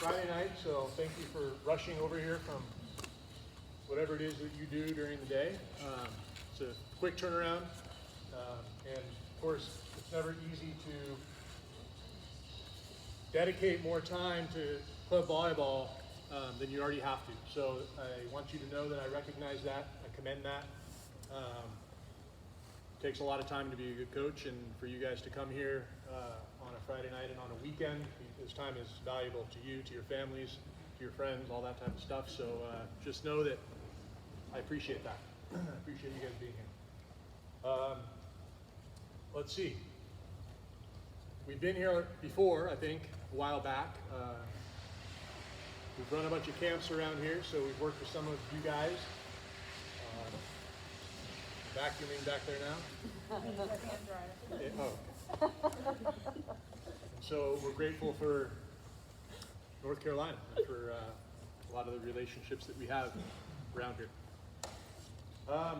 Friday night, so thank you for rushing over here from whatever it is that you do during the day. It's a quick turnaround, and of course, it's never easy to dedicate more time to club volleyball than you already have to. So I want you to know that I recognize that, I commend that. It takes a lot of time to be a good coach, and for you guys to come here on a Friday night and on a weekend, this time is valuable to you, to your families, to your friends, all that type of stuff. So just know that I appreciate that. I appreciate you guys being here. Let's see. We've been here before, I think, a while back. We've run a bunch of camps around here, so we've worked with some of you guys. Vacuuming back there now? So we're grateful for North Carolina and for a lot of the relationships that we have around here. A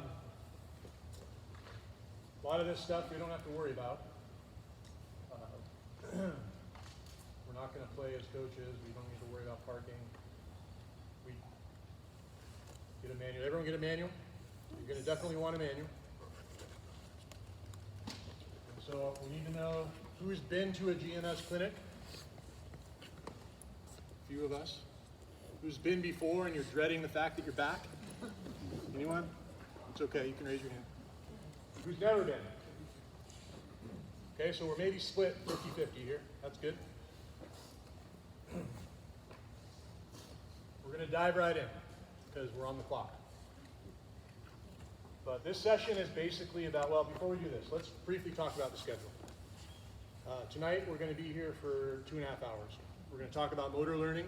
lot of this stuff we don't have to worry about. We're not going to play as coaches. We don't need to worry about parking. We get a manual. Everyone get a manual? You're going to definitely want a manual. And so we need to know who's been to a GMS clinic. A few of us. Who's been before and you're dreading the fact that you're back? Anyone? It's okay, you can raise your hand. Who's never been? Okay, so we're maybe split 50-50 here. That's good. We're going to dive right in because we're on the clock. But this session is basically about, well, before we do this, let's briefly talk about the schedule. Tonight we're going to be here for 2.5 hours. We're going to talk about motor learning.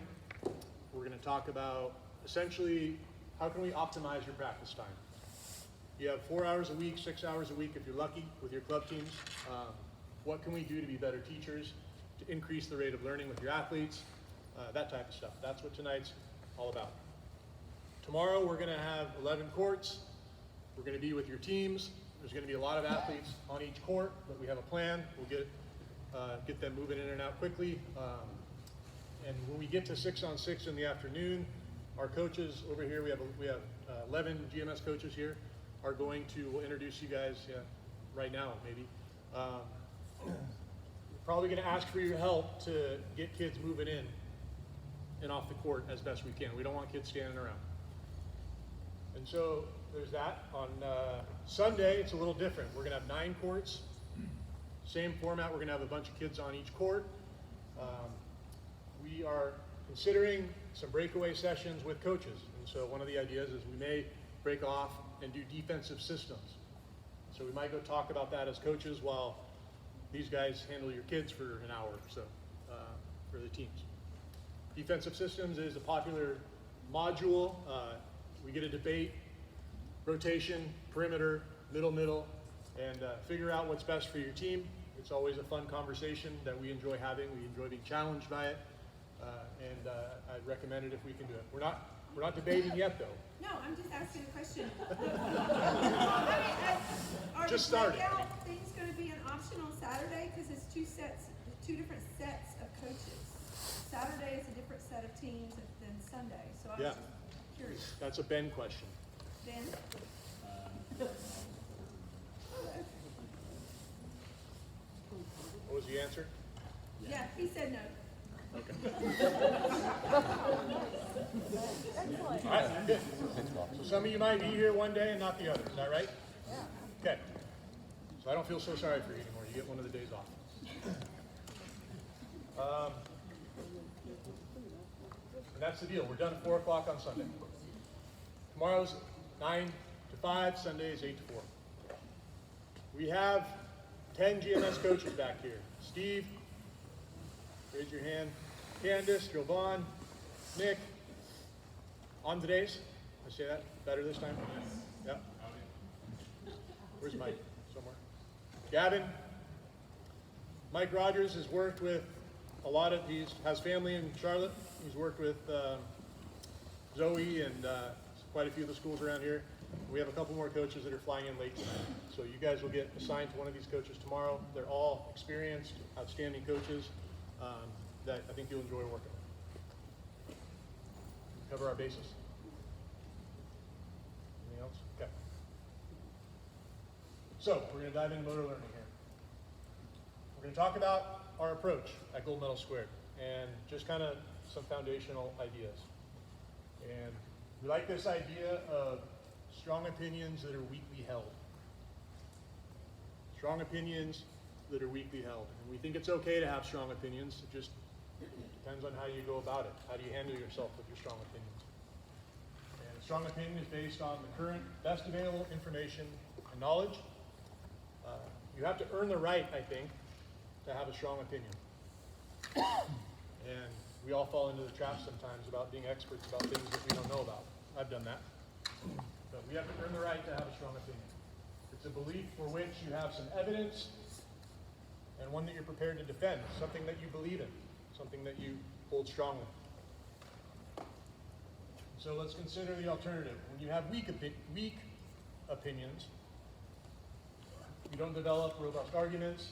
We're going to talk about essentially how can we optimize your practice time. You have 4 hours a week, 6 hours a week if you're lucky with your club teams. What can we do to be better teachers, to increase the rate of learning with your athletes, that type of stuff. That's what tonight's all about. Tomorrow we're going to have 11 courts. We're going to be with your teams. There's going to be a lot of athletes on each court, but we have a plan. We'll get them moving in and out quickly. And when we get to 6-on-6 in the afternoon, our coaches over here, we have 11 GMS coaches here, are going to, we'll introduce you guys right now maybe. We're probably going to ask for your help to get kids moving in and off the court as best we can. We don't want kids standing around. And so there's that. On Sunday, it's a little different. We're going to have 9 courts. Same format. We're going to have a bunch of kids on each court. We are considering some breakaway sessions with coaches. And so one of the ideas is we may break off and do defensive systems. So we might go talk about that as coaches while these guys handle your kids for an hour or so for the teams. Defensive systems is a popular module. We get a debate, rotation, perimeter, middle, and figure out what's best for your team. It's always a fun conversation that we enjoy having. We enjoy being challenged by it, and I'd recommend it if we can do it. We're not debating yet, though. No, I'm just asking a question. Are Just the starting. breakout things going to be an optional Saturday? Because it's two different sets of coaches. Saturday is a different set of teams than Sunday. So I was just curious. That's a Ben question. Ben? What was the answer? Yeah, he said no. Okay. All right, good. So some of you might be here one day and not the other. Is that right? Yeah. Okay. So I don't feel so sorry for you anymore. You get one of the days off. And that's the deal. We're done at 4 o'clock on Sunday. Tomorrow's 9 to 5. Sunday is 8 to 4. We have 10 GMS coaches back here. Steve, raise your hand. Candace, Jovan, Nick. Andres, I say that better this time? Yeah. Where's Mike? Somewhere. Gavin. Mike Rogers has worked with a lot of these, has family in Charlotte. He's worked with Zoe and quite a few of the schools around here. We have a couple more coaches that are flying in late tonight. So you guys will get assigned to one of these coaches tomorrow. They're all experienced, outstanding coaches that I think you'll enjoy working with. Cover our bases? Anything else? Okay. So, we're going to dive into motor learning here. We're going to talk about our approach at Gold Medal Squared and just kind of some foundational ideas. And we like this idea of strong opinions that are weakly held. Strong opinions that are weakly held. And we think it's okay to have strong opinions. It just depends on how you go about it. How do you handle yourself with your strong opinions? And a strong opinion is based on the current best available information and knowledge. You have to earn the right, I think, to have a strong opinion. And we all fall into the trap sometimes about being experts about things that we don't know about. I've done that. But we have to earn the right to have a strong opinion. It's a belief for which you have some evidence and one that you're prepared to defend, something that you believe in, something that you hold strongly. So let's consider the alternative. When you have weak opinions, you don't develop robust arguments.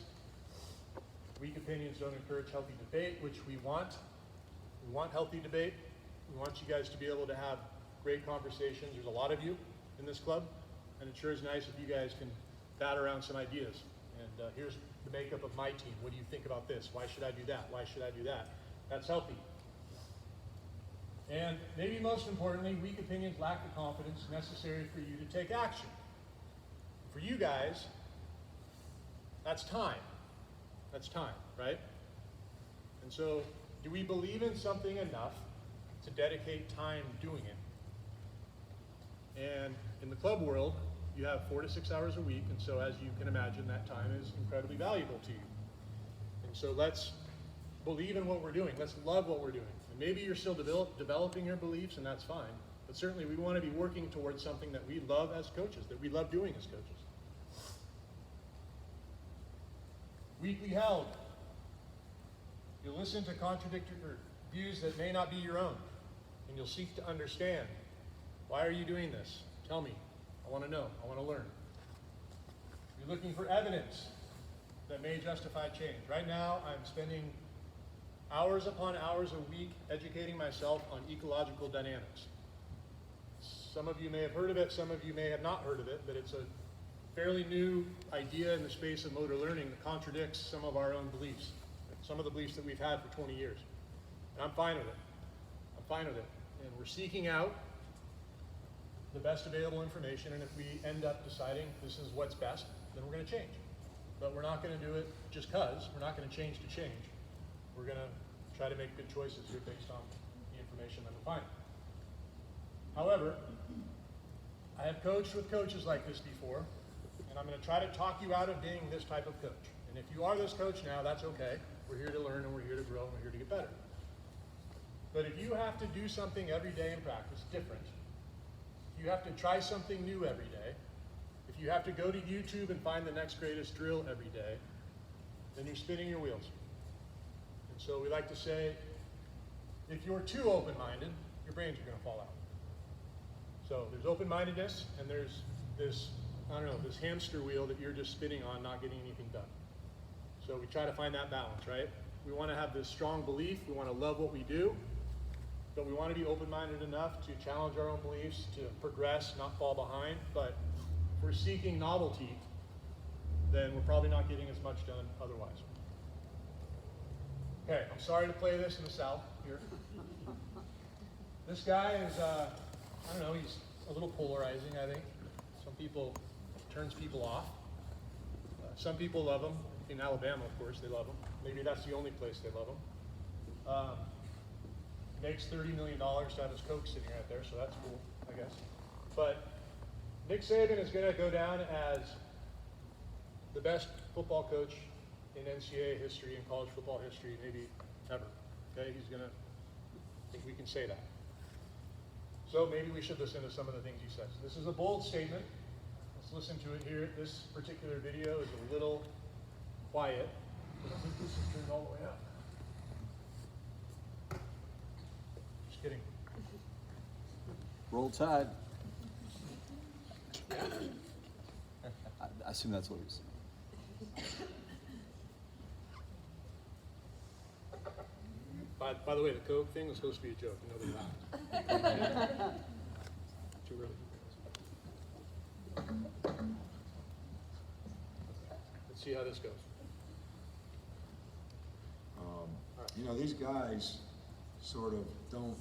Weak opinions don't encourage healthy debate, which we want. We want healthy debate. We want you guys to be able to have great conversations. There's a lot of you in this club, and it sure is nice if you guys can bat around some ideas. And here's the makeup of my team. What do you think about this? Why should I do that? Why should I do that? That's healthy. And maybe most importantly, weak opinions lack the confidence necessary for you to take action. For you guys, that's time. That's time, right? And so, do we believe in something enough to dedicate time doing it? And in the club world, you have 4 to 6 hours a week, and so as you can imagine, that time is incredibly valuable to you. And so let's believe in what we're doing. Let's love what we're doing. And maybe you're still developing your beliefs, and that's fine. But certainly we want to be working towards something that we love as coaches, that we love doing as coaches. Weakly held. You'll listen to contradictory views that may not be your own, and you'll seek to understand. Why are you doing this? Tell me. I want to know. I want to learn. You're looking for evidence that may justify change. Right now, I'm spending hours upon hours a week educating myself on ecological dynamics. Some of you may have heard of it, some of you may have not heard of it, but it's a fairly new idea in the space of motor learning that contradicts some of our own beliefs, some of the beliefs that we've had for 20 years. And I'm fine with it. I'm fine with it. And we're seeking out the best available information, and if we end up deciding this is what's best, then we're going to change. But we're not going to do it just because. We're not going to change to change. We're going to try to make good choices here based on the information that we're finding. However, I have coached with coaches like this before, and I'm going to try to talk you out of being this type of coach. And if you are this coach now, that's okay. We're here to learn, and we're here to grow, and we're here to get better. But if you have to do something every day in practice different, if you have to try something new every day, if you have to go to YouTube and find the next greatest drill every day, then you're spinning your wheels. And so we like to say, if you're too open-minded, your brains are going to fall out. So there's open-mindedness, and there's this, this hamster wheel that you're just spinning on, not getting anything done. So we try to find that balance, right? We want to have this strong belief, we want to love what we do, but we want to be open-minded enough to challenge our own beliefs, to progress, not fall behind. But if we're seeking novelty, then we're probably not getting as much done otherwise. Okay, I'm sorry to play this in the South here. This guy is, he's a little polarizing, I think. Some people, turns people off. Some people love him. In Alabama, of course, they love him. Maybe that's the only place they love him. Makes $30 million to have his coach sitting right there, so that's cool, I guess. But Nick Saban is going to go down as the best football coach in NCAA history and college football history, maybe ever. Okay, I think we can say that. So maybe we should listen to some of the things he says. This is a bold statement. Let's listen to it here. This particular video is a little quiet, but I think this is turned all the way up. Just kidding. Roll Tide. I assume that's what he was saying. By the way, the Coke thing was supposed to be a joke. Nobody laughed. Too early. Let's see how this goes. You know, these guys sort of don't,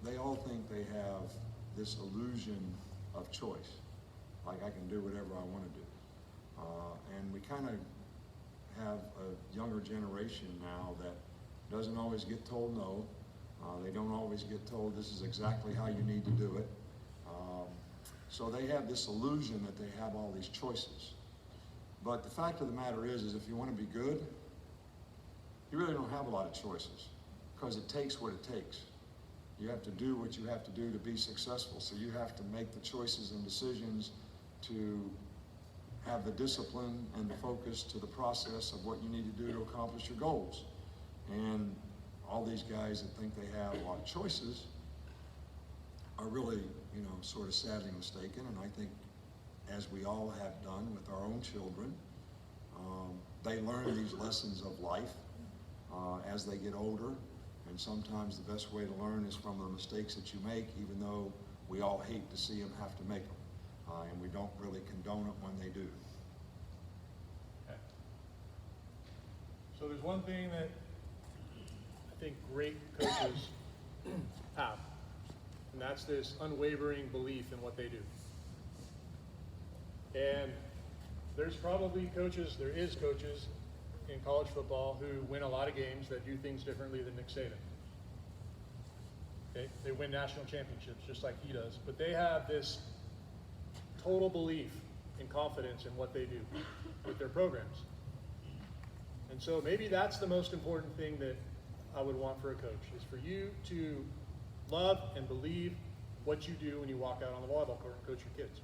they all think they have this illusion of choice. Like, I can do whatever I want to do. And we kind of have a younger generation now that doesn't always get told no. They don't always get told this is exactly how you need to do it. So they have this illusion that they have all these choices. But the fact of the matter is if you want to be good, you really don't have a lot of choices, because it takes what it takes. You have to do what you have to do to be successful. So you have to make the choices and decisions to have the discipline and the focus to the process of what you need to do to accomplish your goals. And all these guys that think they have a lot of choices are really, you know, sort of sadly mistaken. And I think, as we all have done with our own children, they learn these lessons of life as they get older. And sometimes the best way to learn is from the mistakes that you make, even though we all hate to see them have to make them. And we don't really condone it when they do. Okay. So there's one thing that I think great coaches have, and that's this unwavering belief in what they do. And there's probably coaches, there is coaches in college football who win a lot of games that do things differently than Nick Saban. Okay? They win national championships just like he does, but they have this total belief and confidence in what they do with their programs. And so maybe that's the most important thing that I would want for a coach, is for you to love and believe what you do when you walk out on the volleyball court and coach your kids.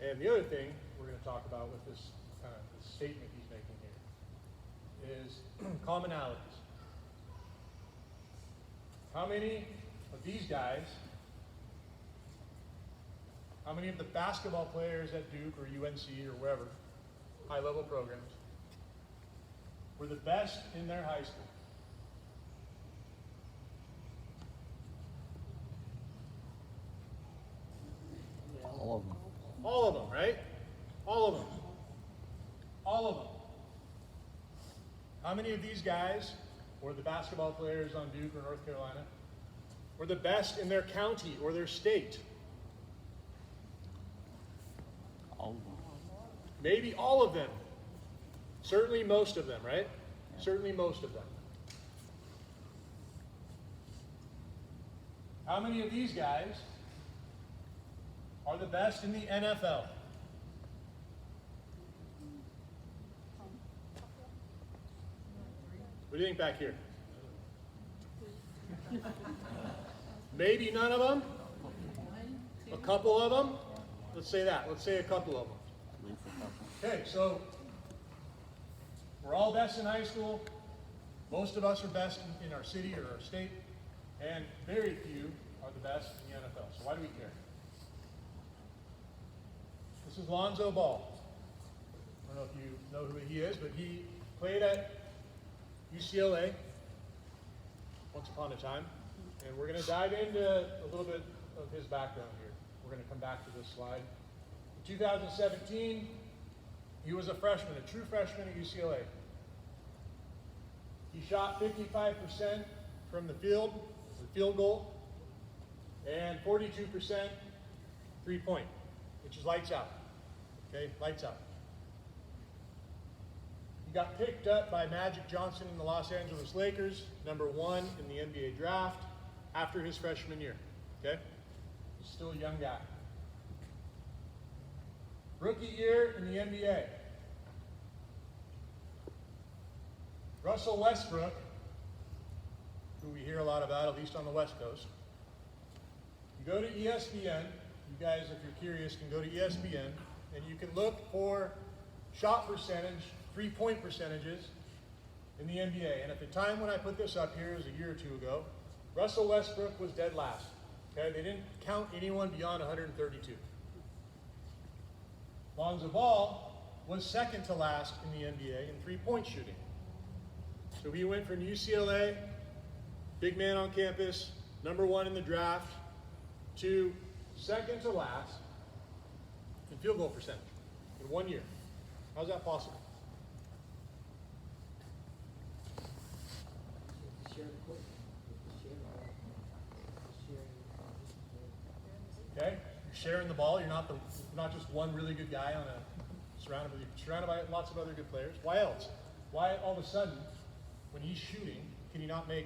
And the other thing we're going to talk about with this this statement he's making here is commonalities. How many of these guys, how many of the basketball players at Duke or UNC or wherever, high-level programs, were the best in their high school? All of them. All of them, right? All of them. All of them. How many of these guys, or the basketball players on Duke or North Carolina, were the best in their county or their state? All of them. Maybe all of them. Certainly most of them, right? Certainly most of them. How many of these guys are the best in the NFL? What do you think back here? Maybe none of them? A couple of them? Let's say that. Let's say a couple of them. Okay, so we're all best in high school. Most of us are best in our city or our state. And very few are the best in the NFL. So why do we care? This is Lonzo Ball. I don't know if you know who he is, but he played at UCLA once upon a time. And we're going to dive into a little bit of his background here. We're going to come back to this slide. In 2017, he was a freshman, a true freshman at UCLA. He shot 55% from the field goal, and 42% three-point, which is lights out. Okay, lights out. He got picked up by Magic Johnson and the Los Angeles Lakers, #1 in the NBA draft, after his freshman year. Okay, he's still a young guy. Rookie year in the NBA. Russell Westbrook, who we hear a lot about, at least on the West Coast. You go to ESPN, you guys, if you're curious, can go to ESPN, and you can look for shot percentage, three-point percentages in the NBA. And at the time when I put this up here, it was a year or two ago, Russell Westbrook was dead last. Okay, they didn't count anyone beyond 132. Lonzo Ball was second to last in the NBA in three-point shooting. So he went from UCLA big man on campus, #1 in the draft, to second to last in field goal percentage in 1 year. How's that possible? Okay, you're sharing the ball. You're not just one really good guy on a surrounded by lots of other good players. Why else? Why all of a sudden, when he's shooting, can he not make?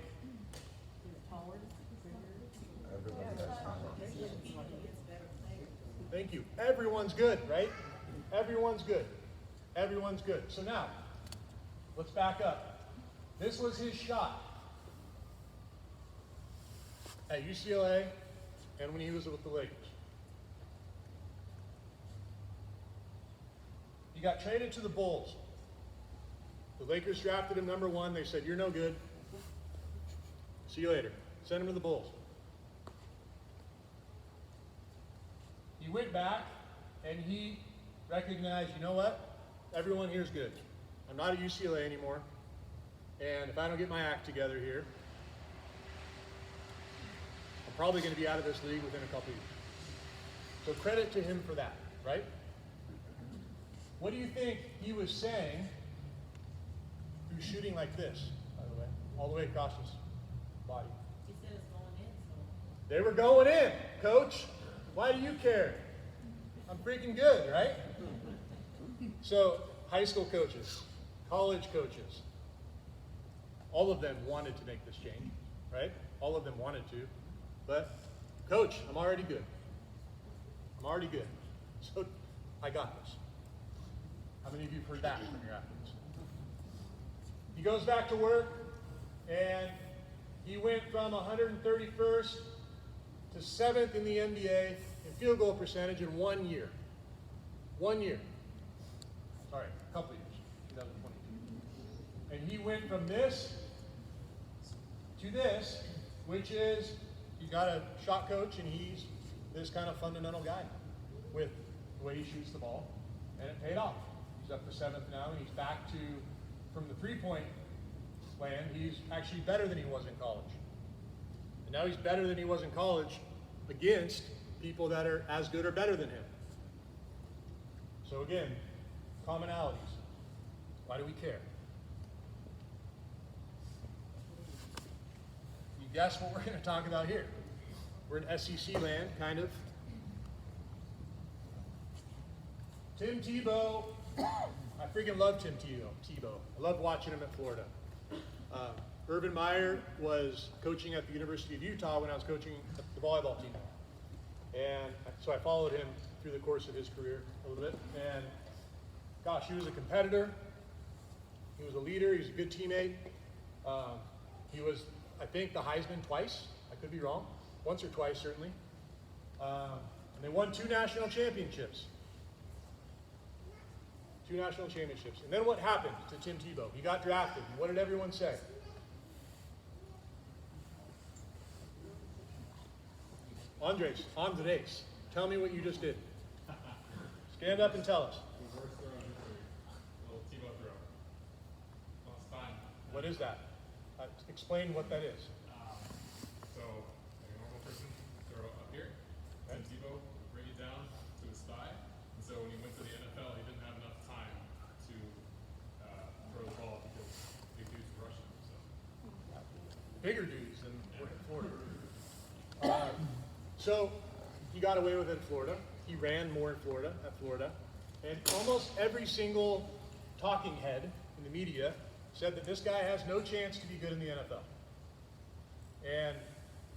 Thank you. Everyone's good, right? Everyone's good. Everyone's good. So now, let's back up. This was his shot at UCLA and when he was with the Lakers. He got traded to the Bulls. The Lakers drafted him #1. They said, "You're no good. See you later." Send him to the Bulls. He went back and he recognized, you know what? Everyone here is good. I'm not at UCLA anymore. And if I don't get my act together here, I'm probably going to be out of this league within a couple years. So credit to him for that, right? What do you think he was saying through shooting like this, by the way, all the way across his body? He said it's going in, so. They were going in, coach. Why do you care? I'm freaking good, right? So, high school coaches, college coaches, all of them wanted to make this change, right? All of them wanted to. But, coach, I'm already good. I'm already good. So, I got this. How many of you have heard that from your athletes? He goes back to work, and he went from 131st to 7th in the NBA in field goal percentage in 1 year. 1 year. Sorry, a couple years, 2022. And he went from this to this, which is, you got a shot coach, and he's this kind of fundamental guy with the way he shoots the ball, and it paid off. He's up to 7th now, and he's back to, from the three-point land, he's actually better than he was in college. And now he's better than he was in college against people that are as good or better than him. So again, commonalities. Why do we care? You guess what we're going to talk about here? We're in SEC land, kind of. Tim Tebow. I freaking love Tim Tebow. I love watching him at Florida. Urban Meyer was coaching at the University of Utah when I was coaching the volleyball team. And so I followed him through the course of his career a little bit. And gosh, he was a competitor. He was a leader. He was a good teammate. He was, I think, the Heisman twice. I could be wrong. Once or twice, certainly. And they won 2 national championships. 2 national championships. And then what happened to Tim Tebow? He got drafted. And what did everyone say? Andres, tell me what you just did. Stand up and tell us. Reverse throw in history. Little Tebow throw. On the spine. What is that? Explain what that is. So, like a normal person, throw up here. Okay. And Tebow bring it down to his thigh. And so when he went to the NFL, he didn't have enough time to throw the ball because big dudes were rushing him. So. Bigger dudes than in Florida. So he got away with it in Florida. He ran more in Florida, and almost every single talking head in the media said that this guy has no chance to be good in the NFL. And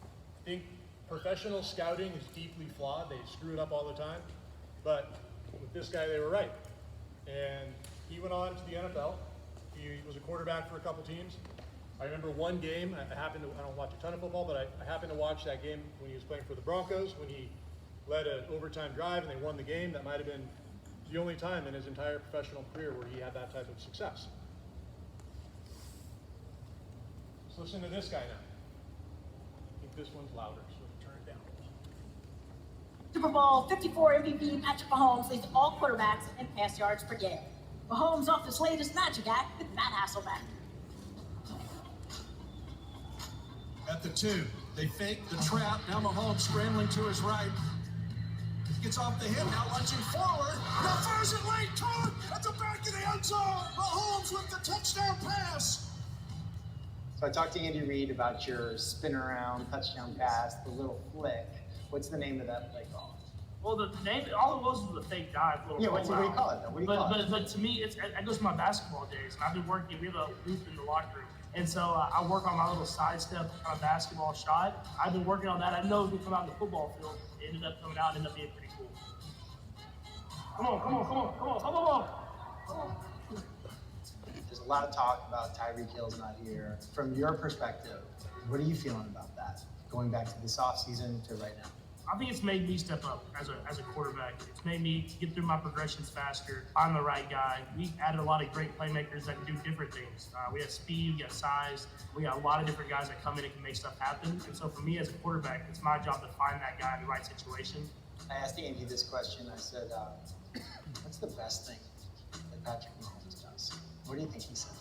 I think professional scouting is deeply flawed. They screw it up all the time. But with this guy, they were right. And he went on to the NFL. He was a quarterback for a couple teams. I remember one game, I don't watch a ton of football, but I happened to watch that game when he was playing for the Broncos, when he led an overtime drive and they won the game. That might have been the only time in his entire professional career where he had that type of success. Let's listen to this guy now. I think this one's louder, so turn it down. Super Bowl 54 MVP Patrick Mahomes leads all quarterbacks in pass yards per game. Mahomes off his latest magic act with Matt Hasselbeck. at the 2. They fake the trap. Now Mahomes scrambling to his right. Gets off the hip, now lunging forward. Now fires it late, caught at the back of the end zone. Mahomes with the touchdown pass. So I talked to Andy Reid about your spin around touchdown pass, the little flick. What's the name of that play called? Well, the name, all it was the fake dive. Little Yeah, what do you call it though? What do you call it? But to me, it goes to my basketball days. And I've been working, we have a hoop in the locker room. And so I work on my little sidestep kind of basketball shot. I've been working on that. I didn't know it was going to come out in the football field. It ended up coming out and ended up being pretty cool. Come on. There's a lot of talk about Tyreek Hill's not here. From your perspective, what are you feeling about that? Going back to this offseason to right now? I think it's made me step up as a quarterback. It's made me get through my progressions faster. I'm the right guy. We added a lot of great playmakers that can do different things. We have speed, we got size. We got a lot of different guys that come in and can make stuff happen. And so for me as a quarterback, it's my job to find that guy in the right situation. I asked Andy this question. I said, what's the best thing that Patrick Mahomes does? What do you think he said?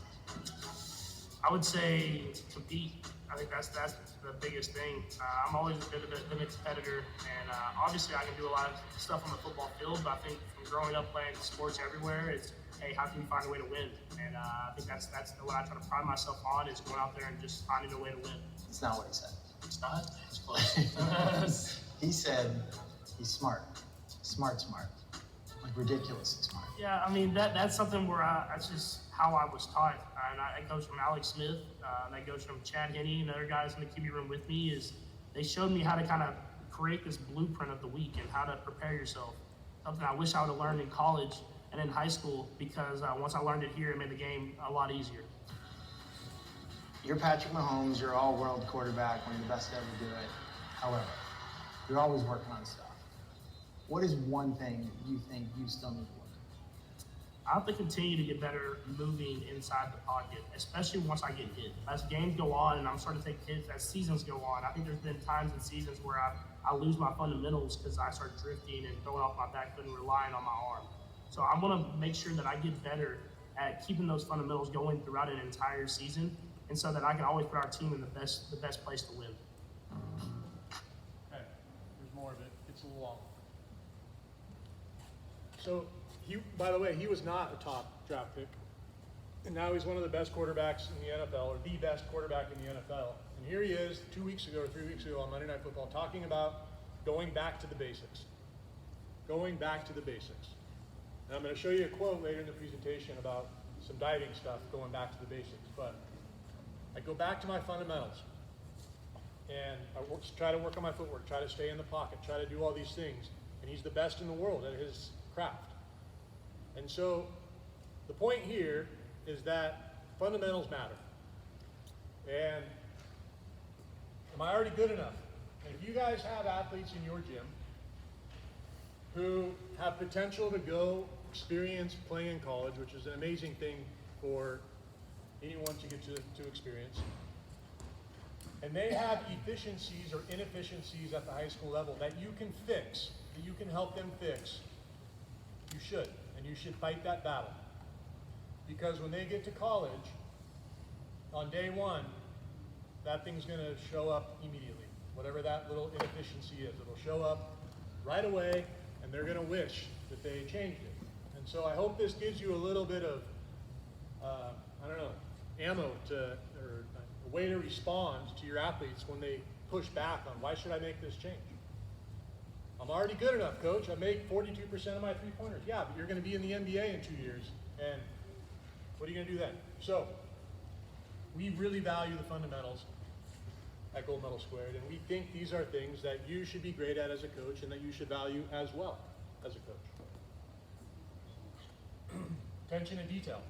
I would say compete. I think that's the biggest thing. I'm always been a competitor, and obviously I can do a lot of stuff on the football field, but I think from growing up playing sports everywhere, it's, hey, how can you find a way to win? And I think that's what I try to pride myself on, is going out there and just finding a way to win. It's not what he said. It's not? It's close. He said he's smart. Smart. Like ridiculously smart. Yeah, I mean, that's something where that's just how I was taught. And I coach from Alex Smith, and I coach from Chad Henne and other guys in the QB room with me. Is they showed me how to kind of create this blueprint of the week and how to prepare yourself. Something I wish I would have learned in college and in high school, because once I learned it here, it made the game a lot easier. You're Patrick Mahomes. You're all-world quarterback, one of the best to ever do it. However, you're always working on stuff. What is one thing you think you still need to work on? I have to continue to get better moving inside the pocket, especially once I get hit. As games go on and I'm starting to take hits, as seasons go on, I think there's been times in seasons where I lose my fundamentals because I start drifting and throwing off my back foot and relying on my arm. So I'm going to make sure that I get better at keeping those fundamentals going throughout an entire season, and so that I can always put our team in the best place to win. Okay, there's more of it. It's a little long. So, by the way, he was not a top draft pick. And now he's one of the best quarterbacks in the NFL, or the best quarterback in the NFL. And here he is 2 weeks ago or 3 weeks ago on Monday Night Football talking about going back to the basics. Going back to the basics. And I'm going to show you a quote later in the presentation about some diving stuff, going back to the basics. But I go back to my fundamentals. And I try to work on my footwork, try to stay in the pocket, try to do all these things. And he's the best in the world at his craft. And so the point here is that fundamentals matter. And am I already good enough? And if you guys have athletes in your gym who have potential to go experience playing in college, which is an amazing thing for anyone to get to experience, and they have efficiencies or inefficiencies at the high school level that you can fix, that you can help them fix, you should. And you should fight that battle. Because when they get to college, on day one, that thing's going to show up immediately. Whatever that little inefficiency is, it'll show up right away, and they're going to wish that they changed it. And so I hope this gives you a little bit of, ammo or a way to respond to your athletes when they push back on, why should I make this change? I'm already good enough, coach. I make 42% of my three-pointers. Yeah, but you're going to be in the NBA in 2 years, and what are you going to do then? So, we really value the fundamentals at Gold Medal Squared, and we think these are things that you should be great at as a coach and that you should value as well as a coach. Attention to detail.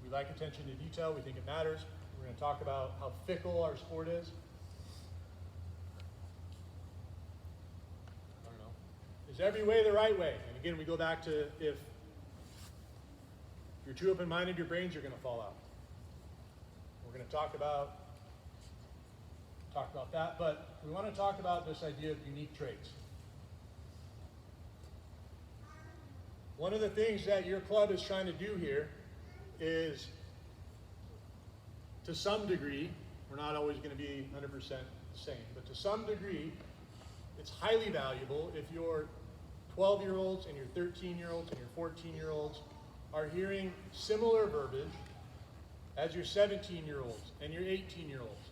We like attention to detail. We think it matters. We're going to talk about how fickle our sport is. Is every way the right way? And again, we go back to if you're too open-minded, your brains are going to fall out. We're going to talk about that, but we want to talk about this idea of unique traits. One of the things that your club is trying to do here is, to some degree, we're not always going to be 100% the same, but to some degree, it's highly valuable if your 12-year-olds and your 13-year-olds and your 14-year-olds are hearing similar verbiage as your 17-year-olds and your 18-year-olds.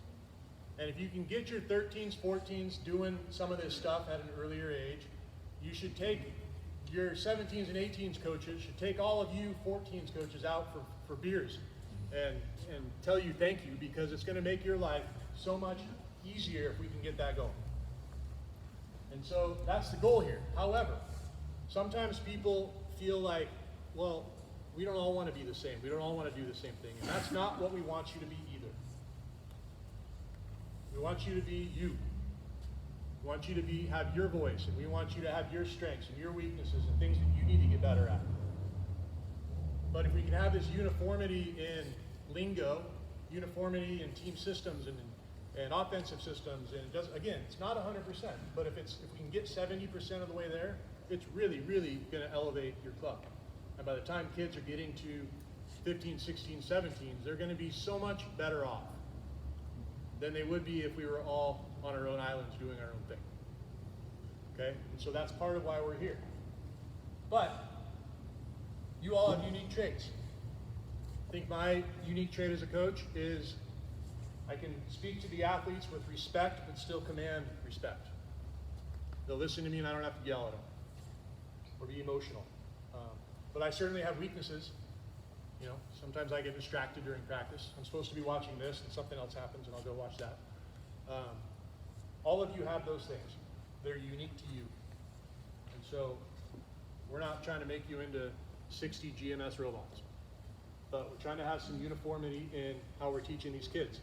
And if you can get your 13s, 14s doing some of this stuff at an earlier age, you should take your 17s and 18s coaches, should take all of you 14s coaches out for beers and tell you thank you, because it's going to make your life so much easier if we can get that going. And so that's the goal here. However, sometimes people feel like, well, we don't all want to be the same. We don't all want to do the same thing. And that's not what we want you to be either. We want you to be you. We want you to have your voice, and we want you to have your strengths and your weaknesses and things that you need to get better at. But if we can have this uniformity in lingo, uniformity in team systems and offensive systems, and it does, again, it's not 100%, but if we can get 70% of the way there, it's really, really going to elevate your club. And by the time kids are getting to 15, 16, 17s, they're going to be so much better off than they would be if we were all on our own islands doing our own thing. Okay? And so that's part of why we're here. But you all have unique traits. I think my unique trait as a coach is I can speak to the athletes with respect, but still command respect. They'll listen to me and I don't have to yell at them or be emotional. But I certainly have weaknesses. You know, sometimes I get distracted during practice. I'm supposed to be watching this and something else happens and I'll go watch that. All of you have those things. They're unique to you. And so we're not trying to make you into 60 GMS robots, but we're trying to have some uniformity in how we're teaching these kids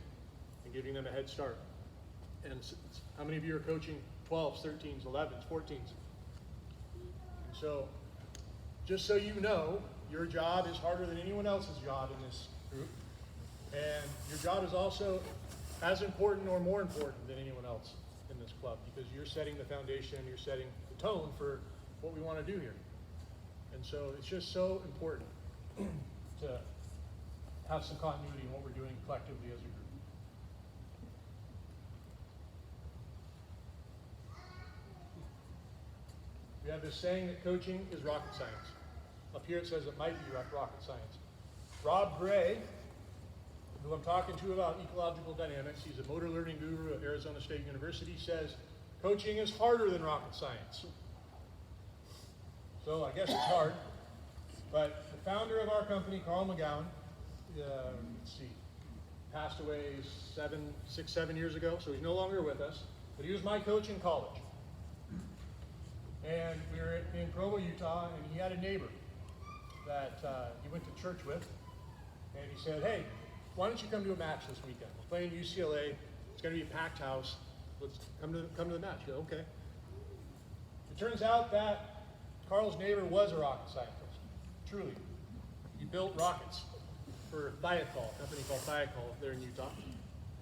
and giving them a head start. And how many of you are coaching 12s, 13s, 11s, 14s? And so just so you know, your job is harder than anyone else's job in this group. And your job is also as important or more important than anyone else in this club, because you're setting the foundation, you're setting the tone for what we want to do here. And so it's just so important to have some continuity in what we're doing collectively as a group. We have this saying that coaching is rocket science. Up here it says it might be rocket science. Rob Gray, who I'm talking to about ecological dynamics, he's a motor learning guru at Arizona State University, says coaching is harder than rocket science. So I guess it's hard. But the founder of our company, Carl McGowan, passed away 7 years ago, so he's no longer with us. But he was my coach in college. And we were in Provo, Utah, and he had a neighbor that he went to church with. And he said, hey, why don't you come to a match this weekend? We're playing UCLA. It's going to be a packed house. Let's come to the match. Go, okay. It turns out that Carl's neighbor was a rocket scientist. Truly. He built rockets for Thiokol, a company called Thiokol there in Utah.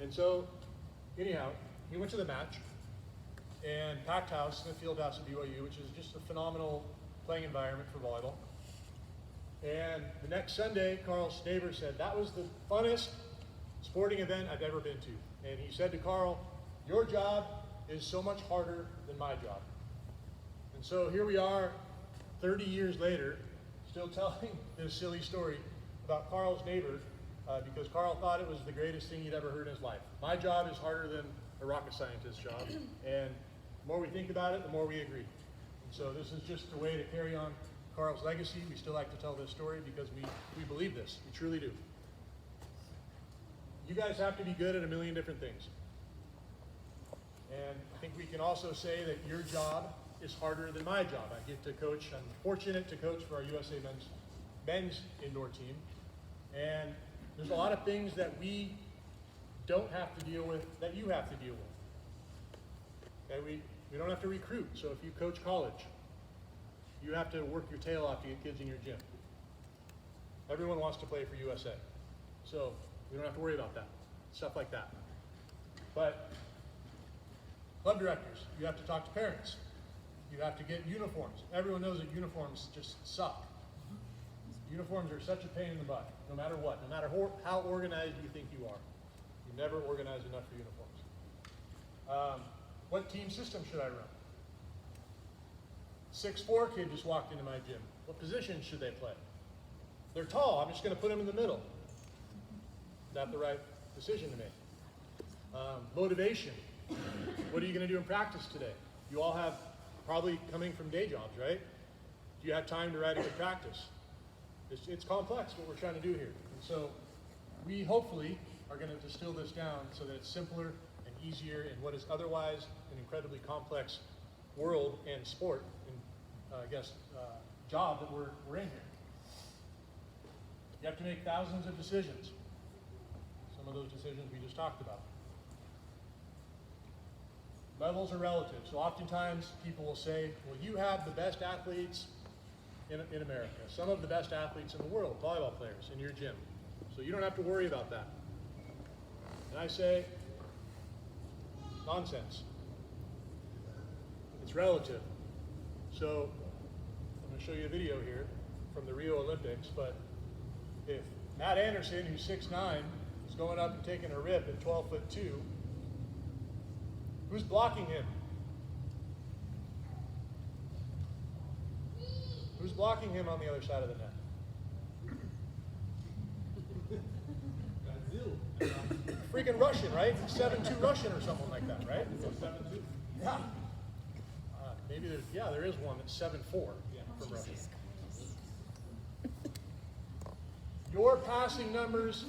And so, anyhow, he went to the match, and packed house in the field house at BYU, which is just a phenomenal playing environment for volleyball. And the next Sunday, Carl's neighbor said, that was the funnest sporting event I've ever been to. And he said to Carl, your job is so much harder than my job. And so here we are, 30 years later, still telling this silly story about Carl's neighbor, because Carl thought it was the greatest thing he'd ever heard in his life. My job is harder than a rocket scientist's job. And the more we think about it, the more we agree. And so this is just a way to carry on Carl's legacy. We still like to tell this story because we believe this. We truly do. You guys have to be good at a million different things. And I think we can also say that your job is harder than my job. I get to coach. I'm fortunate to coach for our USA men's indoor team. And there's a lot of things that we don't have to deal with that you have to deal with. Okay, we don't have to recruit. So if you coach college, you have to work your tail off to get kids in your gym. Everyone wants to play for USA. So we don't have to worry about that. Stuff like that. But club directors, you have to talk to parents. You have to get uniforms. Everyone knows that uniforms just suck. Uniforms are such a pain in the butt, no matter what. No matter how organized you think you are. You never organize enough for uniforms. What team system should I run? 6'4" kid just walked into my gym. What position should they play? They're tall, I'm just going to put them in the middle. Is that the right decision to make? Motivation. What are you going to do in practice today? You all have probably coming from day jobs, right? Do you have time to write a good practice? It's complex what we're trying to do here. And so we hopefully are going to distill this down so that it's simpler and easier in what is otherwise an incredibly complex world and sport and job that we're in here. You have to make thousands of decisions. Some of those decisions we just talked about. Levels are relative. So oftentimes people will say, well, you have the best athletes in America, some of the best athletes in the world, volleyball players, in your gym. So you don't have to worry about that. And I say, nonsense. It's relative. So I'm going to show you a video here from the Rio Olympics, but if Matt Anderson, who's 6'9", is going up and taking a rip at 12'2", who's blocking him? Who's blocking him on the other side of the net? Freaking Russian, right? 7'2" Russian or something like that, right? 7'2". Yeah. Maybe there is one that's 7'4" from Russia. Your passing numbers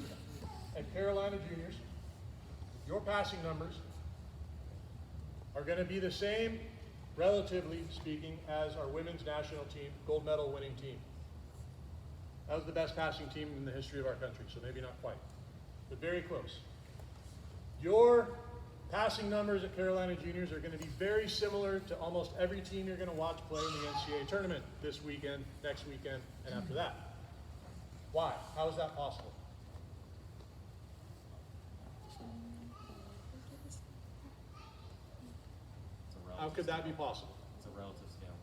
at Carolina Juniors, your passing numbers are going to be the same, relatively speaking, as our women's national team, gold medal winning team. That was the best passing team in the history of our country, so maybe not quite, but very close. Your passing numbers at Carolina Juniors are going to be very similar to almost every team you're going to watch play in the NCAA tournament this weekend, next weekend, and after that. Why? How is that possible? How could that be possible? It's a relative scale.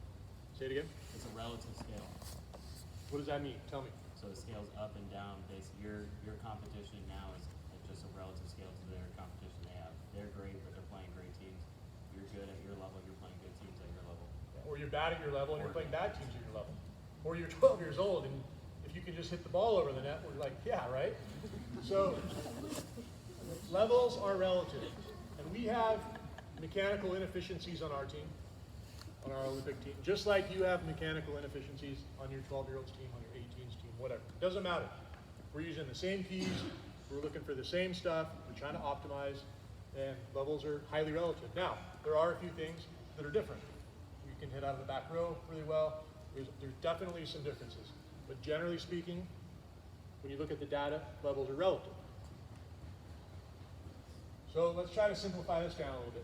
Say it again. It's a relative scale. What does that mean? Tell me. So the scale's up and down. Basically, your competition now is just a relative scale to their competition they have. They're great, but they're playing great teams. You're good at your level. You're playing good teams at your level. Or you're bad at your level and you're playing bad teams at your level. Or you're 12 years old and if you can just hit the ball over the net, we're like, yeah, right? So levels are relative. And we have mechanical inefficiencies on our team, on our Olympic team, just like you have mechanical inefficiencies on your 12-year-olds team, on your 18s team, whatever. It doesn't matter. We're using the same keys. We're looking for the same stuff. We're trying to optimize, and levels are highly relative. Now, there are a few things that are different. You can hit out of the back row really well. There's definitely some differences. But generally speaking, when you look at the data, levels are relative. So let's try to simplify this down a little bit.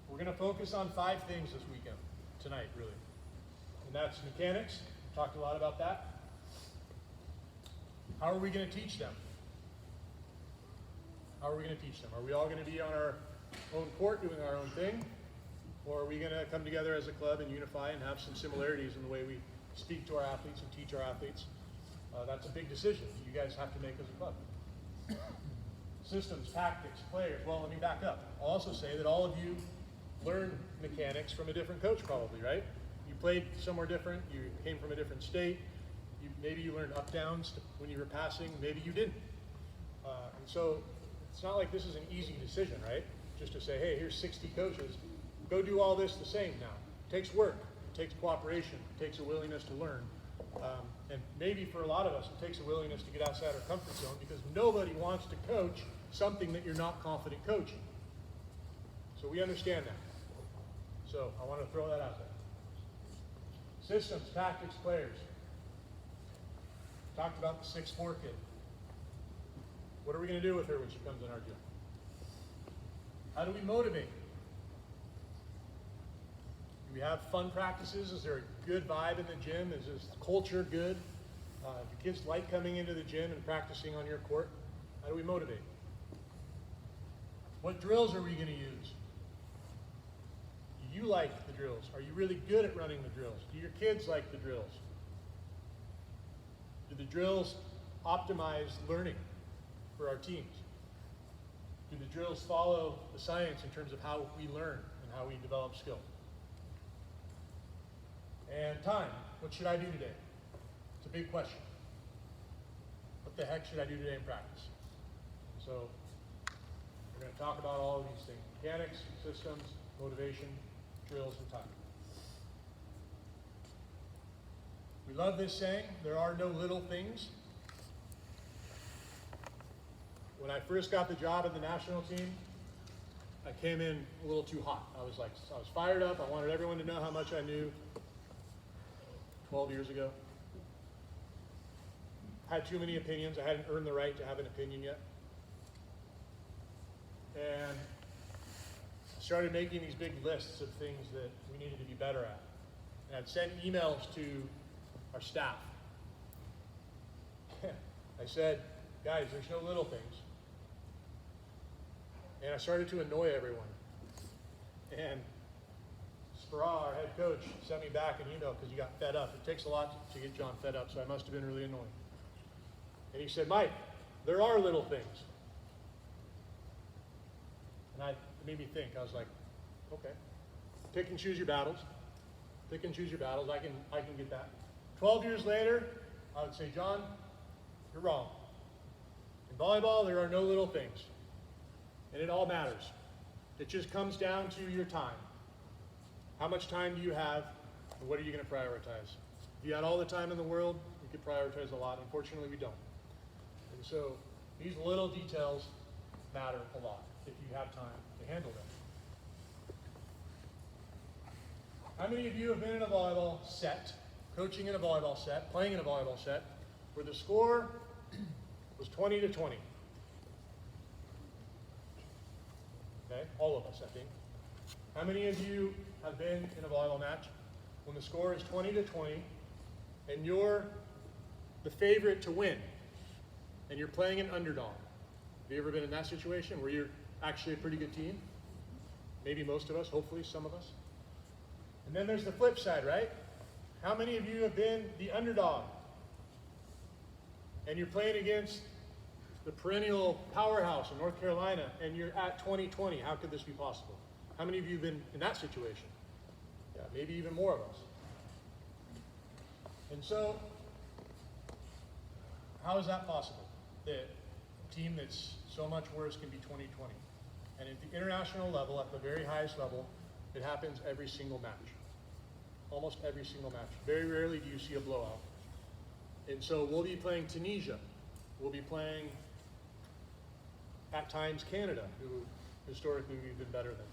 We're going to focus on 5 things this weekend, tonight really. And that's mechanics. We talked a lot about that. How are we going to teach them? How are we going to teach them? Are we all going to be on our own court doing our own thing? Or are we going to come together as a club and unify and have some similarities in the way we speak to our athletes and teach our athletes? That's a big decision that you guys have to make as a club. Systems, tactics, players. Well, let me back up. I'll also say that all of you learn mechanics from a different coach probably, right? You played somewhere different. You came from a different state. Maybe you learned up downs when you were passing. Maybe you didn't. And so it's not like this is an easy decision, right? Just to say, hey, here's 60 coaches. Go do all this the same now. It takes work. It takes cooperation. It takes a willingness to learn. And maybe for a lot of us, it takes a willingness to get outside our comfort zone because nobody wants to coach something that you're not confident coaching. So we understand that. So I want to throw that out there. Systems, tactics, players. Talked about the 6'4" kid. What are we going to do with her when she comes in our gym? How do we motivate? Do we have fun practices? Is there a good vibe in the gym? Is this culture good? Do kids like coming into the gym and practicing on your court? How do we motivate? What drills are we going to use? Do you like the drills? Are you really good at running the drills? Do your kids like the drills? Do the drills optimize learning for our teams? do the drills follow the science in terms of how we learn and how we develop skill? And time, what should I do today? It's a big question. What the heck should I do today in practice? So we're going to talk about all of these things: mechanics, systems, motivation, drills, and time. We love this saying, there are no little things. When I first got the job at the national team, I came in a little too hot. I was fired up. I wanted everyone to know how much I knew 12 years ago. Had too many opinions. I hadn't earned the right to have an opinion yet. And I started making these big lists of things that we needed to be better at. And I'd send emails to our staff. I said, guys, there's no little things. And I started to annoy everyone. And Sparrow, our head coach, sent me back an email because he got fed up. It takes a lot to get John fed up, so I must have been really annoying. And he said, Mike, there are little things. And it made me think. I was like, okay. Pick and choose your battles. Pick and choose your battles. I can get that. 12 years later, I would say, John, you're wrong. In volleyball, there are no little things. And it all matters. It just comes down to your time. How much time do you have, and what are you going to prioritize? If you had all the time in the world, you could prioritize a lot. Unfortunately, we don't. And so these little details matter a lot if you have time to handle them. How many of you have been in a volleyball set, coaching in a volleyball set, playing in a volleyball set, where the score was 20-20? Okay, all of us, I think. How many of you have been in a volleyball match when the score is 20-20 and you're the favorite to win and you're playing an underdog? Have you ever been in that situation where you're actually a pretty good team? Maybe most of us, hopefully some of us. And then there's the flip side, right? How many of you have been the underdog and you're playing against the perennial powerhouse in North Carolina and you're at 20-20? How could this be possible? How many of you have been in that situation? Yeah, maybe even more of us. And so, how is that possible? That a team that's so much worse can be 20-20. And at the international level, at the very highest level, it happens every single match. Almost every single match. Very rarely do you see a blowout. And so we'll be playing Tunisia. We'll be playing, at times, Canada, who historically we've been better than.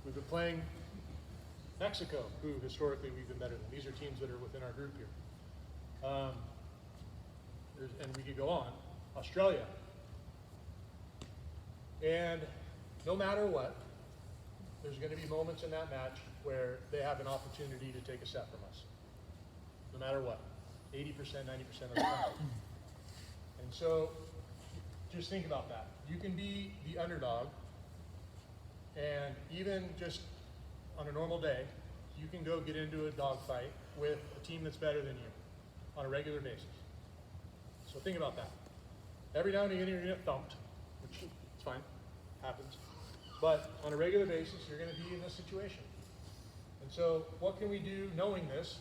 We've been playing Mexico, who historically we've been better than. These are teams that are within our group here. And we could go on. Australia. And no matter what, there's going to be moments in that match where they have an opportunity to take a set from us. No matter what. 80%, 90% of the time. And so, just think about that. You can be the underdog, and even just on a normal day, you can go get into a dogfight with a team that's better than you on a regular basis. So think about that. Every now and again, you're going to get thumped, which is fine, happens. But on a regular basis, you're going to be in this situation. And so what can we do knowing this,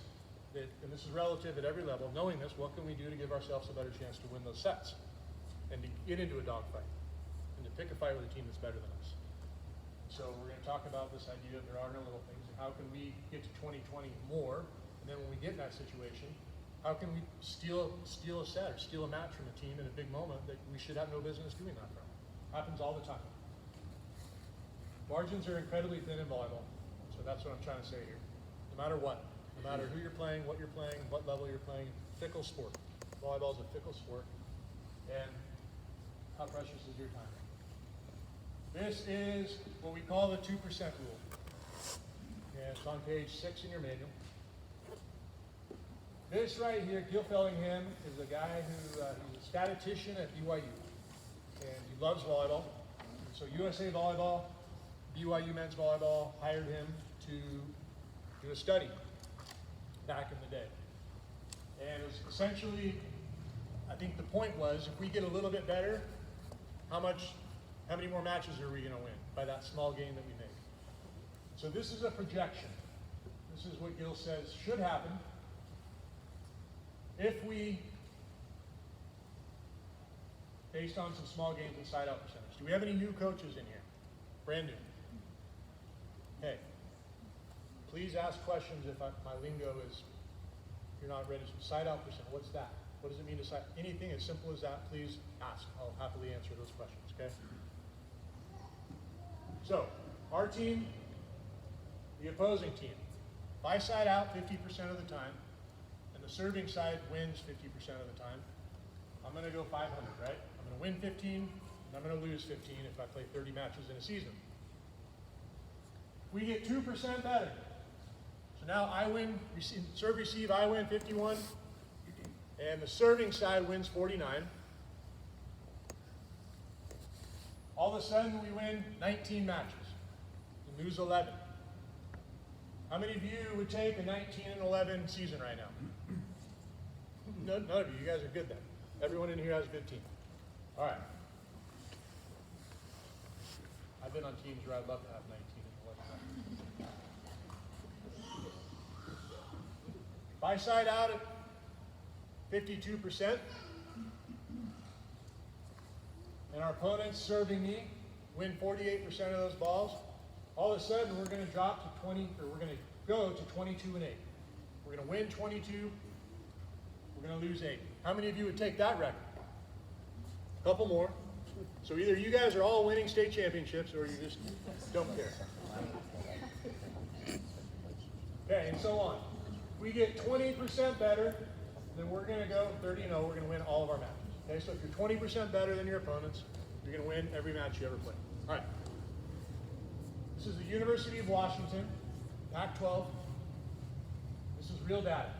and this is relative at every level, knowing this, what can we do to give ourselves a better chance to win those sets and to get into a dogfight and to pick a fight with a team that's better than us? So we're going to talk about this idea of there are no little things, and how can we get to 20-20 more, and then when we get in that situation, how can we steal a set or steal a match from a team in a big moment that we should have no business doing that from? Happens all the time. Margins are incredibly thin in volleyball, so that's what I'm trying to say here. No matter what, no matter who you're playing, what you're playing, what level you're playing, fickle sport. Volleyball is a fickle sport, and how precious is your time? This is what we call the 2% rule. And it's on page 6 in your manual. This right here, Gil Fellingham, is a guy who he's a statistician at BYU. And he loves volleyball. And so USA Volleyball, BYU men's volleyball hired him to do a study back in the day. And it was essentially, I think the point was, if we get a little bit better, how many more matches are we going to win by that small gain that we make? So this is a projection. This is what Gil says should happen if we, based on some small gains and side out percentage. Do we have any new coaches in here? Brand new. Okay. Please ask questions if my lingo is, you're not ready. Side out percent, what's that? What does it mean to side? Anything as simple as that, please ask. I'll happily answer those questions, okay? So, our team, the opposing team. If I side out 50% of the time, and the serving side wins 50% of the time, I'm going to go 500, right? I'm going to win 15, and I'm going to lose 15 if I play 30 matches in a season. We get 2% better. So now I win, serve, receive, I win 51, and the serving side wins 49. All of a sudden, we win 19 matches and lose 11. How many of you would take a 19-11 season right now? None of you. You guys are good then. Everyone in here has a good team. All right. I've been on teams where I'd love to have 19-11. If I side out at 52%, and our opponents serving me win 48% of those balls, all of a sudden we're going to drop to 20, or we're going to go to 22 and 8. We're going to win 22, we're going to lose 8. How many of you would take that record? A couple more. So either you guys are all winning state championships or you just don't care. Okay, and so on. If we get 20% better, then we're going to go 30-0. We're going to win all of our matches. Okay, so if you're 20% better than your opponents, you're going to win every match you ever play. All right. This is the University of Washington, Pac-12. This is real data.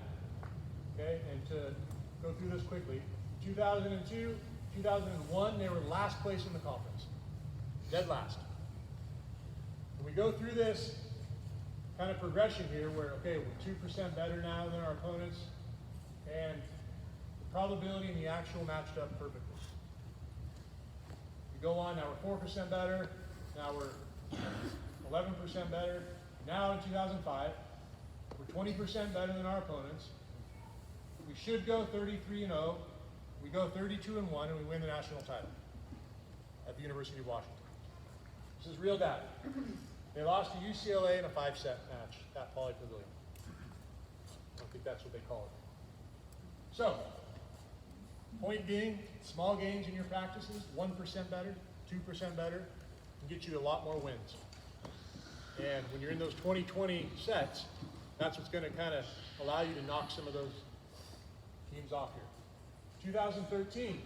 Okay, and to go through this quickly, 2002, 2001, they were last place in the conference. Dead last. And we go through this kind of progression here where, okay, we're 2% better now than our opponents, and the probability and the actual matched up perfectly. We go on, now we're 4% better, now we're 11% better. Now in 2005, we're 20% better than our opponents. We should go 33-0. We go 32-1, and we win the national title at the University of Washington. This is real data. They lost to UCLA in a 5-set match at Pauley Pavilion. I don't think that's what they call it. So, point being, small gains in your practices, 1% better, 2% better, can get you a lot more wins. And when you're in those 20-20 sets, that's what's going to kind of allow you to knock some of those teams off here. 2013,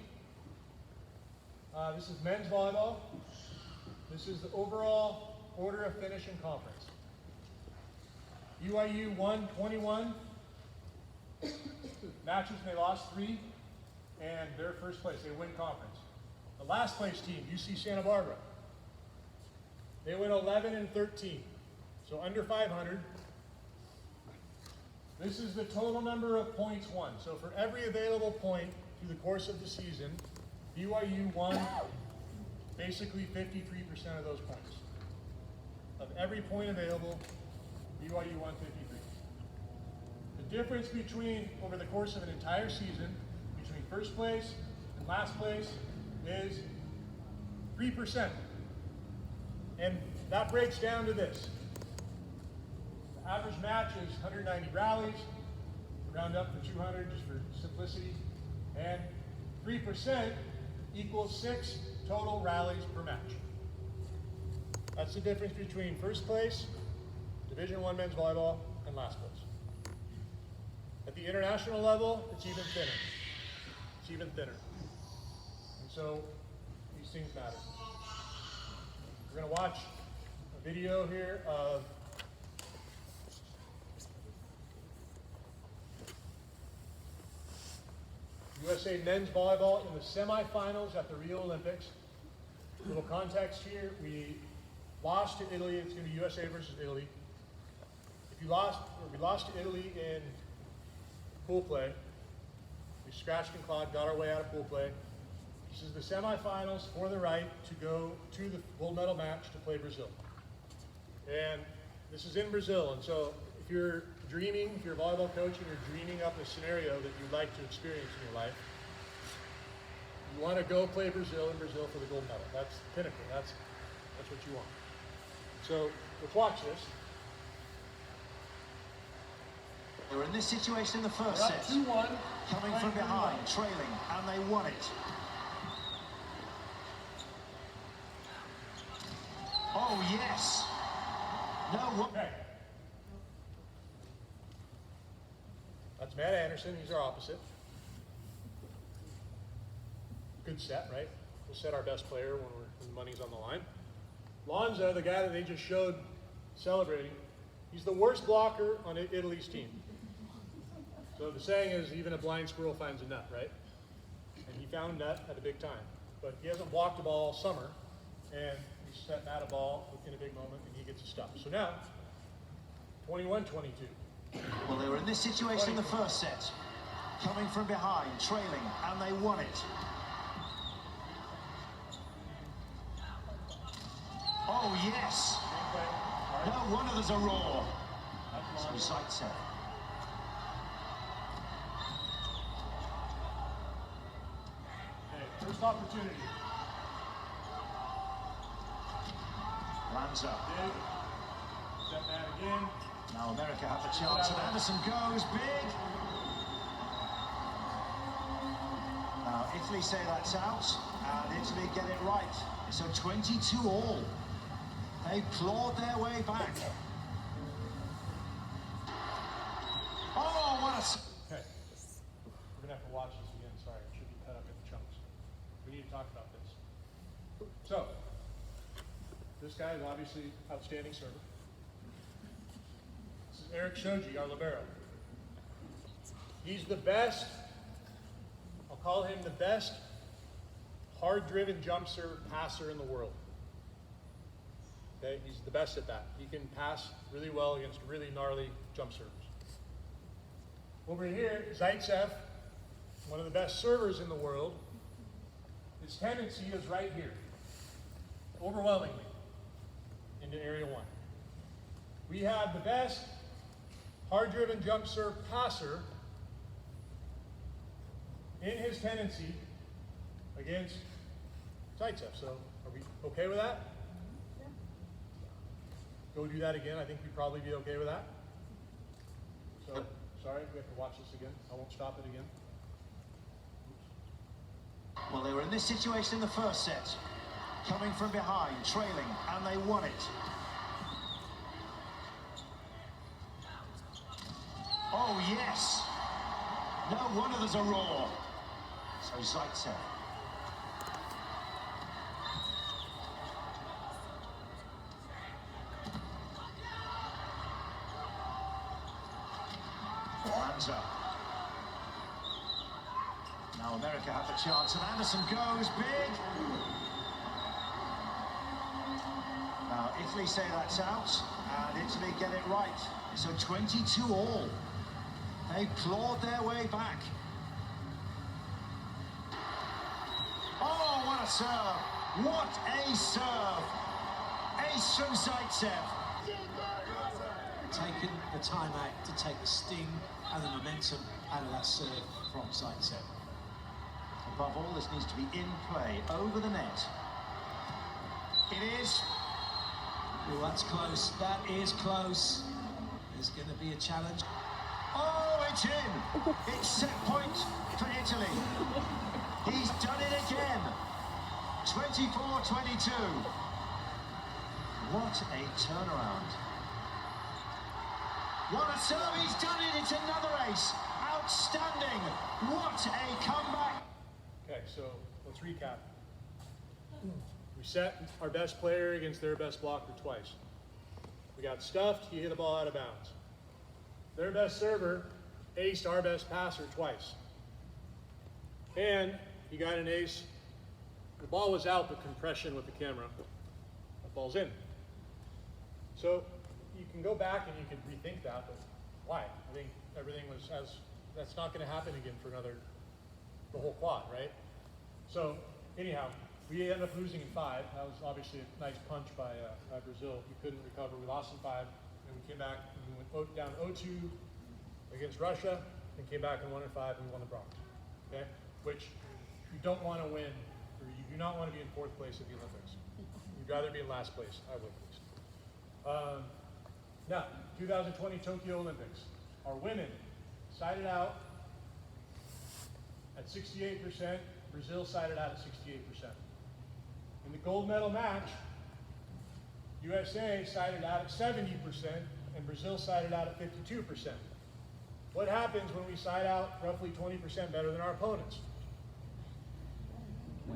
this is men's volleyball. This is the overall order of finish in conference. UIU won 21 matches, and they lost 3, and they're first place. They win conference. The last place team, UC Santa Barbara, they went 11-13, so under 500. This is the total number of points won. So for every available point through the course of the season, BYU won basically 53% of those points. Of every point available, BYU won 53. The difference between, over the course of an entire season, between first place and last place is 3%. And that breaks down to this. The average match is 190 rallies, round up to 200 just for simplicity, and 3% equals 6 total rallies per match. That's the difference between first place, Division I men's volleyball, and last place. At the international level, it's even thinner. It's even thinner. And so, these things matter. We're going to watch a video here of USA men's volleyball in the semifinals at the Rio Olympics. A little context here, we lost to Italy. It's going to be USA versus Italy. We lost to Italy in pool play. We scratched and clawed, got our way out of pool play, This is the semifinals for the right to go to the gold medal match to play Brazil. And this is in Brazil, and so if you're dreaming, if you're a volleyball coach and you're dreaming up a scenario that you'd like to experience in your life, you want to go play Brazil in Brazil for the gold medal. That's the pinnacle. That's what you want. So let's watch this. They were in this situation in the first They're up set. 2-1. Coming from behind, trailing, and they won it. Oh, yes. No, what? Okay. That's Matt Anderson. He's our opposite. Good set, right? We'll set our best player when the money's on the line. Lonza, the guy that they just showed celebrating, he's the worst blocker on Italy's team. So the saying is, even a blind squirrel finds a nut, right? And he found a nut at a big time. But he hasn't blocked a ball all summer, and he set Matt a ball in a big moment, and he gets a stop. So now, 21-22. Well, they were in this situation in the first set. Coming from behind, trailing, and they won it. Oh, yes. No wonder there's a roar. So side set. Okay, first opportunity. Lands up. Big. Set Matt again. Now America have the chance, and Anderson goes big. Now Italy say that's out, and Italy get it right. So 22 all. They clawed their way back. Oh, what a... Okay. We're gonna have to watch this again. Sorry, it should be cut up into chunks. We need to talk about this. So, this guy is obviously outstanding server. This is Eric Shoji, our libero. He's the best, I'll call him the best hard-driven jump serve passer in the world. Okay, he's the best at that. He can pass really well against really gnarly jump servers. Over here, Zaitsev, one of the best servers in the world, his tendency is right here, overwhelmingly, into area 1. We have the best hard-driven jump serve passer in his tendency against Zaitsev. So are we okay with that? Go do that again. I think we'd probably be okay with that. So, sorry, we have to watch this again. I won't stop it again. Well, they were in this situation in the first set. Coming from behind, trailing, and they won it. Oh, yes. No wonder there's a roar. So Zaitsev. Lands up. Now America have the chance, and Anderson goes big. Now Italy say that's out, and Italy get it right. So 22 all. They clawed their way back. Oh, what a serve! What a serve! Ace from Zaitsev. Taken the time out to take the sting and the momentum out of that serve from Zaitsev. Above all, this needs to be in play, over the net. It is. Oh, that's close. That is close. There's going to be a challenge. Oh, it's in. It's set point for Italy. He's done it again. 24-22. What a turnaround. What a serve, he's done it, it's another ace. Outstanding. What a comeback. Okay, so let's recap. We set our best player against their best blocker twice. We got stuffed, he hit a ball out of bounds. Their best server aced our best passer twice. And he got an ace. The ball was out, but compression with the camera. The ball's in. So you can go back and you can rethink that, but why? I think everything was that's not going to happen again for the whole quad, right? So anyhow, we ended up losing in 5. That was obviously a nice punch by Brazil. We couldn't recover. We lost in 5, and we came back and we went down 0-2 against Russia, and came back and won in 5, and we won the bronze. Okay, which you don't want to win, or you do not want to be in 4th place at the Olympics. You'd rather be in last place. I would, at least. Now, 2020 Tokyo Olympics. Our women sided out at 68%. Brazil sided out at 68%. In the gold medal match, USA sided out at 70%, and Brazil sided out at 52%. What happens when we side out roughly 20% better than our opponents?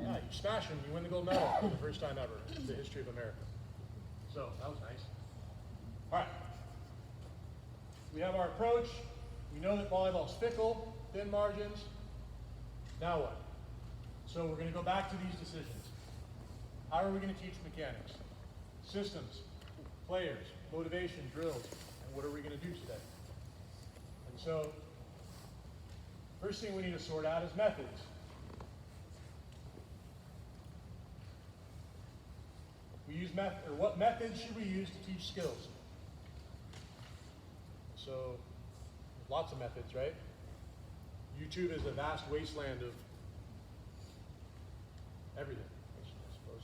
Yeah, you smash them, you win the gold medal for the first time ever in the history of America. So, that was nice. All right. We have our approach. We know that volleyball's fickle, thin margins. Now what? So we're going to go back to these decisions. How are we going to teach mechanics? Systems, players, motivation, drills, and what are we going to do today? And so, first thing we need to sort out is methods. We use what methods should we use to teach skills? So, lots of methods, right? YouTube is a vast wasteland of everything, I suppose.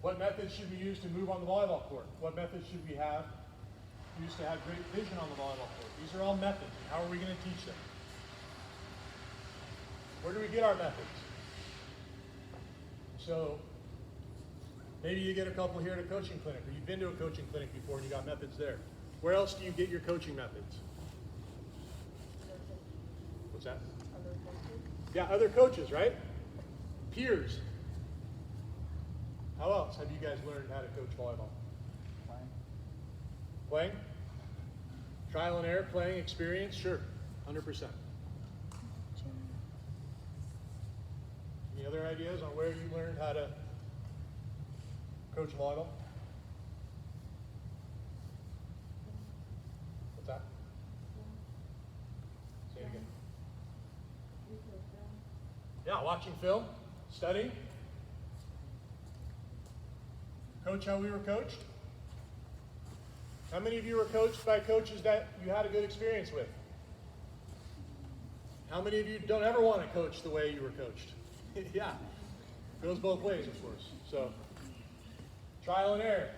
What methods should we use to move on the volleyball court? What methods should we use to have great vision on the volleyball court? These are all methods. How are we going to teach them? Where do we get our methods? So, maybe you get a couple here at a coaching clinic, or you've been to a coaching clinic before and you got methods there. Where else do you get your coaching methods? What's that? Other coaches. Yeah, other coaches, right? Peers. How else have you guys learned how to coach volleyball? Playing? Trial and error, playing, experience? Sure, 100%. Any other ideas on where you learned how to coach volleyball? What's that? Say it again. Yeah, watching film, studying. Coach how we were coached? How many of you were coached by coaches that you had a good experience with? How many of you don't ever want to coach the way you were coached? Yeah, goes both ways, of course. So, trial and error.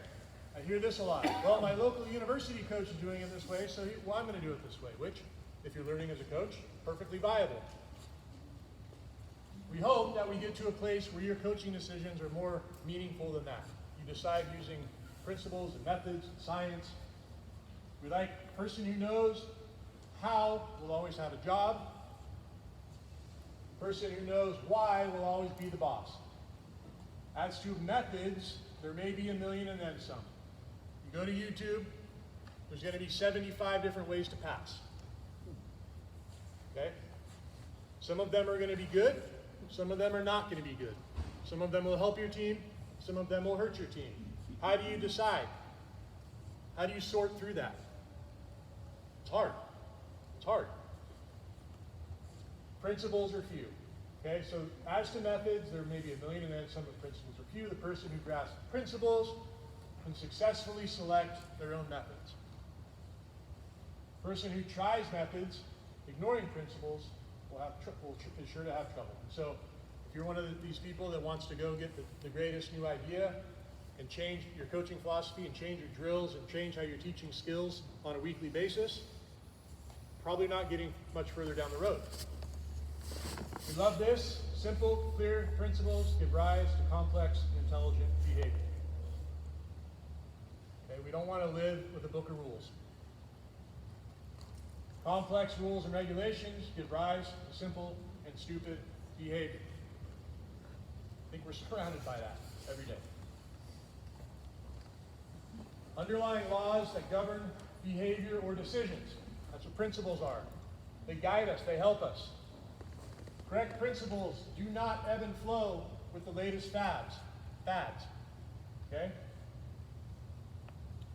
I hear this a lot. Well, my local university coach is doing it this way, so I'm going to do it this way, which, if you're learning as a coach, perfectly viable. We hope that we get to a place where your coaching decisions are more meaningful than that. You decide using principles and methods and science. We like a person who knows how will always have a job. A person who knows why will always be the boss. As to methods, there may be a million and then some. You go to YouTube, there's going to be 75 different ways to pass. Okay? Some of them are going to be good. Some of them are not going to be good. Some of them will help your team. Some of them will hurt your team. How do you decide? How do you sort through that? It's hard. It's hard. Principles are few. Okay, so as to methods, there may be a million and then some of principles are few. The person who grasps principles can successfully select their own methods. The person who tries methods, ignoring principles, is sure to have trouble. And so, if you're one of these people that wants to go get the greatest new idea and change your coaching philosophy and change your drills and change how you're teaching skills on a weekly basis, probably not getting much further down the road. We love this. Simple, clear principles give rise to complex and intelligent behavior. Okay, we don't want to live with a book of rules. Complex rules and regulations give rise to simple and stupid behavior. I think we're surrounded by that every day. Underlying laws that govern behavior or decisions. That's what principles are. They guide us, they help us. Correct principles do not ebb and flow with the latest fads. Okay?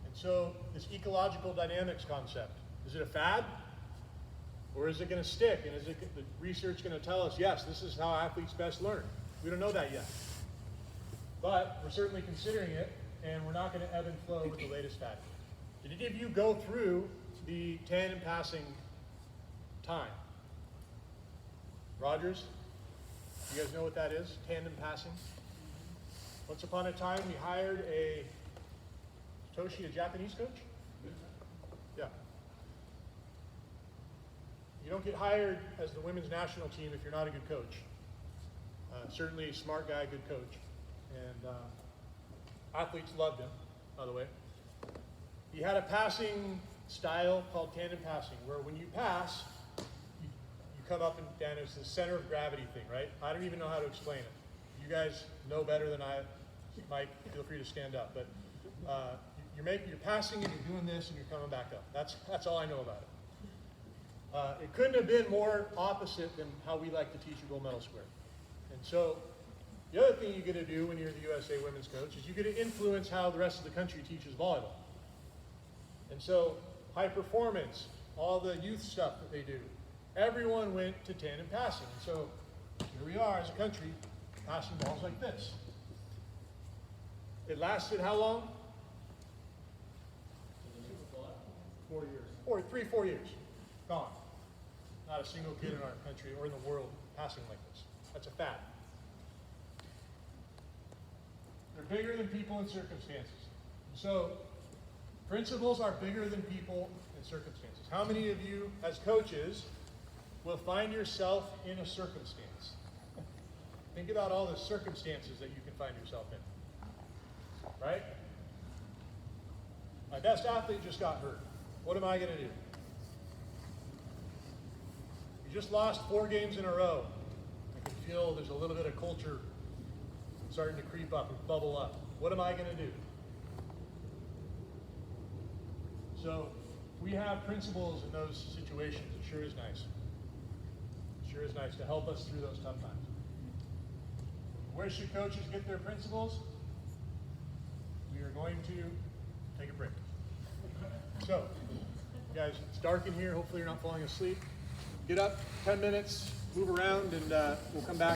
And so, this ecological dynamics concept, is it a fad? Or is it going to stick? And is the research going to tell us, yes, this is how athletes best learn? We don't know that yet. But we're certainly considering it, and we're not going to ebb and flow with the latest data. Did any of you go through the tandem passing time? Rogers, you guys know what that is? Tandem passing? Once upon a time, we hired a Toshi, a Japanese coach? Yeah. You don't get hired as the women's national team if you're not a good coach. Certainly a smart guy, good coach. And athletes loved him, by the way. He had a passing style called tandem passing, where when you pass, you come up and down. It's the center of gravity thing, right? I don't even know how to explain it. You guys know better than I. Mike, feel free to stand up. But you're passing and you're doing this and you're coming back up. That's all I know about it. It couldn't have been more opposite than how we like to teach a gold medal square. And so the other thing you get to do when you're the USA women's coach is you get to influence how the rest of the country teaches volleyball. And so high performance, all the youth stuff that they do, everyone went to tandem passing. And so here we are as a country passing balls like this. It lasted how long? 4 years. 4 years. Gone. Not a single kid in our country or in the world passing like this. That's a fact. They're bigger than people and circumstances. So principles are bigger than people and circumstances. How many of you as coaches will find yourself in a circumstance? Think about all the circumstances that you can find yourself in. Right? My best athlete just got hurt. What am I going to do? You just lost 4 games in a row. I can feel there's a little bit of culture starting to creep up and bubble up. What am I going to do? So we have principles in those situations. It sure is nice. It sure is nice to help us through those tough times. Where should coaches get their principles? We are going to take a break. So, guys, it's dark in here. Hopefully you're not falling asleep. Get up, 10 minutes, move around, and we'll come back.